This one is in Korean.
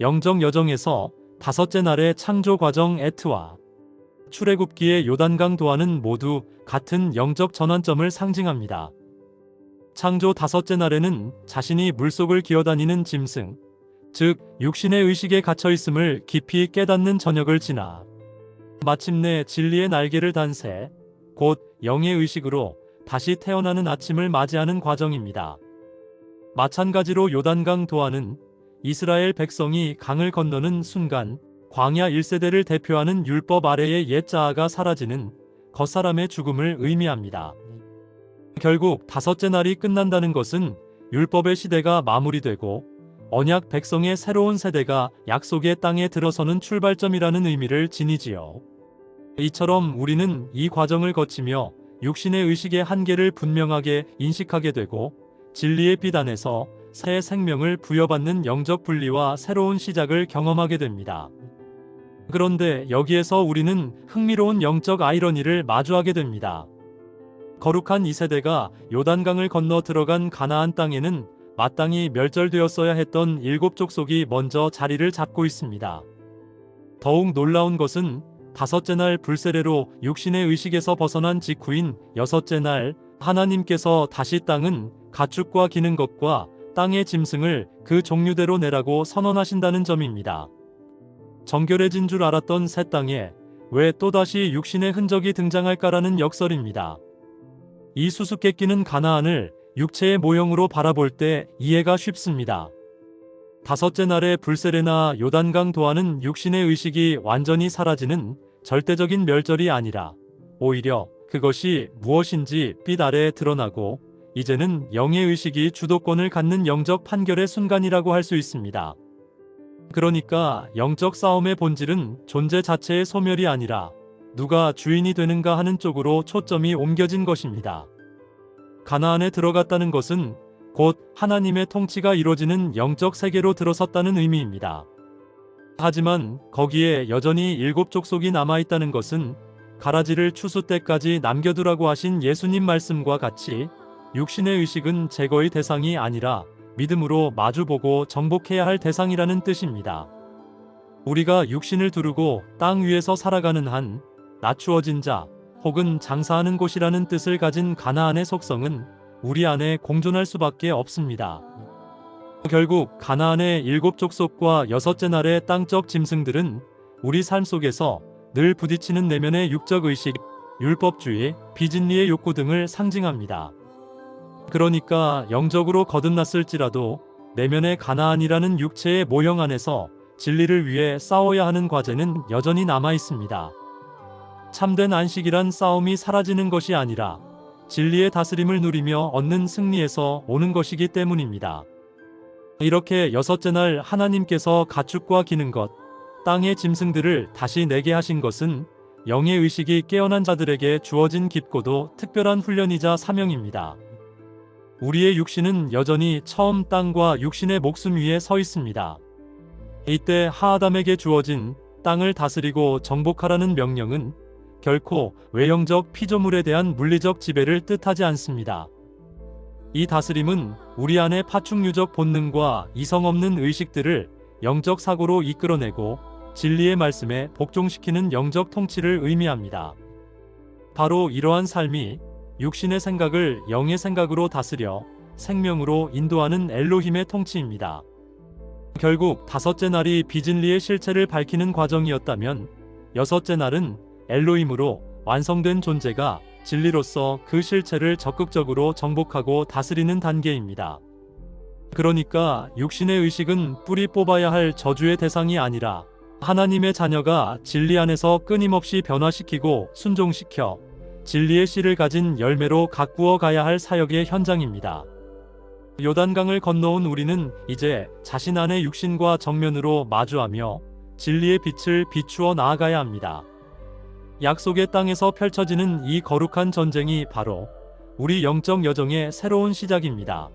영적 여정에서 다섯째 날의 창조 과정 에트와 출애굽기의 요단강 도하는 모두 같은 영적 전환점을 상징합니다. 창조 다섯째 날에는 자신이 물속을 기어다니는 짐승, 즉 육신의 의식에 갇혀 있음을 깊이 깨닫는 저녁을 지나 마침내 진리의 날개를 단 새, 곧 영의 의식으로 다시 태어나는 아침을 맞이하는 과정입니다. 마찬가지로 요단강 도하는 이스라엘 백성이 강을 건너는 순간 광야 1세대를 대표하는 율법 아래의 옛자아가 사라지는 겉사람의 죽음을 의미합니다. 결국 다섯째 날이 끝난다는 것은 율법의 시대가 마무리되고 언약 백성의 새로운 세대가 약속의 땅에 들어서는 출발점이라는 의미를 지니지요. 이처럼 우리는 이 과정을 거치며 육신의 의식의 한계를 분명하게 인식하게 되고 진리의 빛 안에서 새 생명을 부여받는 영적 분리와 새로운 시작을 경험하게 됩니다. 그런데 여기에서 우리는 흥미로운 영적 아이러니를 마주하게 됩니다. 거룩한 이 세대가 요단강을 건너 들어간 가나안 땅에는 마땅히 멸절되었어야 했던 7 족속이 먼저 자리를 잡고 있습니다. 더욱 놀라운 것은 다섯째 날 불세례로 육신의 의식에서 벗어난 직후인 여섯째 날 하나님께서 다시 땅은 가축과 기는 것과 땅의 짐승을 그 종류대로 내라고 선언하신다는 점입니다. 정결해진 줄 알았던 새 땅에 왜 또다시 육신의 흔적이 등장할까라는 역설입니다. 이 수수께끼는 가나안을 육체의 모형으로 바라볼 때 이해가 쉽습니다. 다섯째 날의 불세례나 요단강 도하는 육신의 의식이 완전히 사라지는 절대적인 멸절이 아니라 오히려 그것이 무엇인지 빛 아래에 드러나고 이제는 영의 의식이 주도권을 갖는 영적 판결의 순간이라고 할 수 있습니다. 그러니까 영적 싸움의 본질은 존재 자체의 소멸이 아니라 누가 주인이 되는가 하는 쪽으로 초점이 옮겨진 것입니다. 가나안에 들어갔다는 것은 곧 하나님의 통치가 이루어지는 영적 세계로 들어섰다는 의미입니다. 하지만 거기에 여전히 7 족속이 남아있다는 것은 가라지를 추수 때까지 남겨두라고 하신 예수님 말씀과 같이 육신의 의식은 제거의 대상이 아니라 믿음으로 마주보고 정복해야 할 대상이라는 뜻입니다. 우리가 육신을 두르고 땅 위에서 살아가는 한 낮추어진 자 혹은 장사하는 곳이라는 뜻을 가진 가나안의 속성은 우리 안에 공존할 수밖에 없습니다. 결국 가나안의 7 족속과 여섯째 날의 땅적 짐승들은 우리 삶 속에서 늘 부딪히는 내면의 육적 의식, 율법주의, 비진리의 욕구 등을 상징합니다. 그러니까 영적으로 거듭났을지라도 내면의 가나안이라는 육체의 모형 안에서 진리를 위해 싸워야 하는 과제는 여전히 남아 있습니다. 참된 안식이란 싸움이 사라지는 것이 아니라 진리의 다스림을 누리며 얻는 승리에서 오는 것이기 때문입니다. 이렇게 여섯째 날 하나님께서 가축과 기는 것, 땅의 짐승들을 다시 내게 하신 것은 영의 의식이 깨어난 자들에게 주어진 깊고도 특별한 훈련이자 사명입니다. 우리의 육신은 여전히 처음 땅과 육신의 목숨 위에 서 있습니다. 이때 하아담에게 주어진 땅을 다스리고 정복하라는 명령은 결코 외형적 피조물에 대한 물리적 지배를 뜻하지 않습니다. 이 다스림은 우리 안의 파충류적 본능과 이성 없는 의식들을 영적 사고로 이끌어내고 진리의 말씀에 복종시키는 영적 통치를 의미합니다. 바로 이러한 삶이 육신의 생각을 영의 생각으로 다스려 생명으로 인도하는 엘로힘의 통치입니다. 결국 다섯째 날이 비진리의 실체를 밝히는 과정이었다면 여섯째 날은 엘로힘으로 완성된 존재가 진리로서 그 실체를 적극적으로 정복하고 다스리는 단계입니다. 그러니까 육신의 의식은 뿌리 뽑아야 할 저주의 대상이 아니라 하나님의 자녀가 진리 안에서 끊임없이 변화시키고 순종시켜 진리의 씨를 가진 열매로 가꾸어 가야 할 사역의 현장입니다. 요단강을 건너온 우리는 이제 자신 안의 육신과 정면으로 마주하며 진리의 빛을 비추어 나아가야 합니다. 약속의 땅에서 펼쳐지는 이 거룩한 전쟁이 바로 우리 영적 여정의 새로운 시작입니다.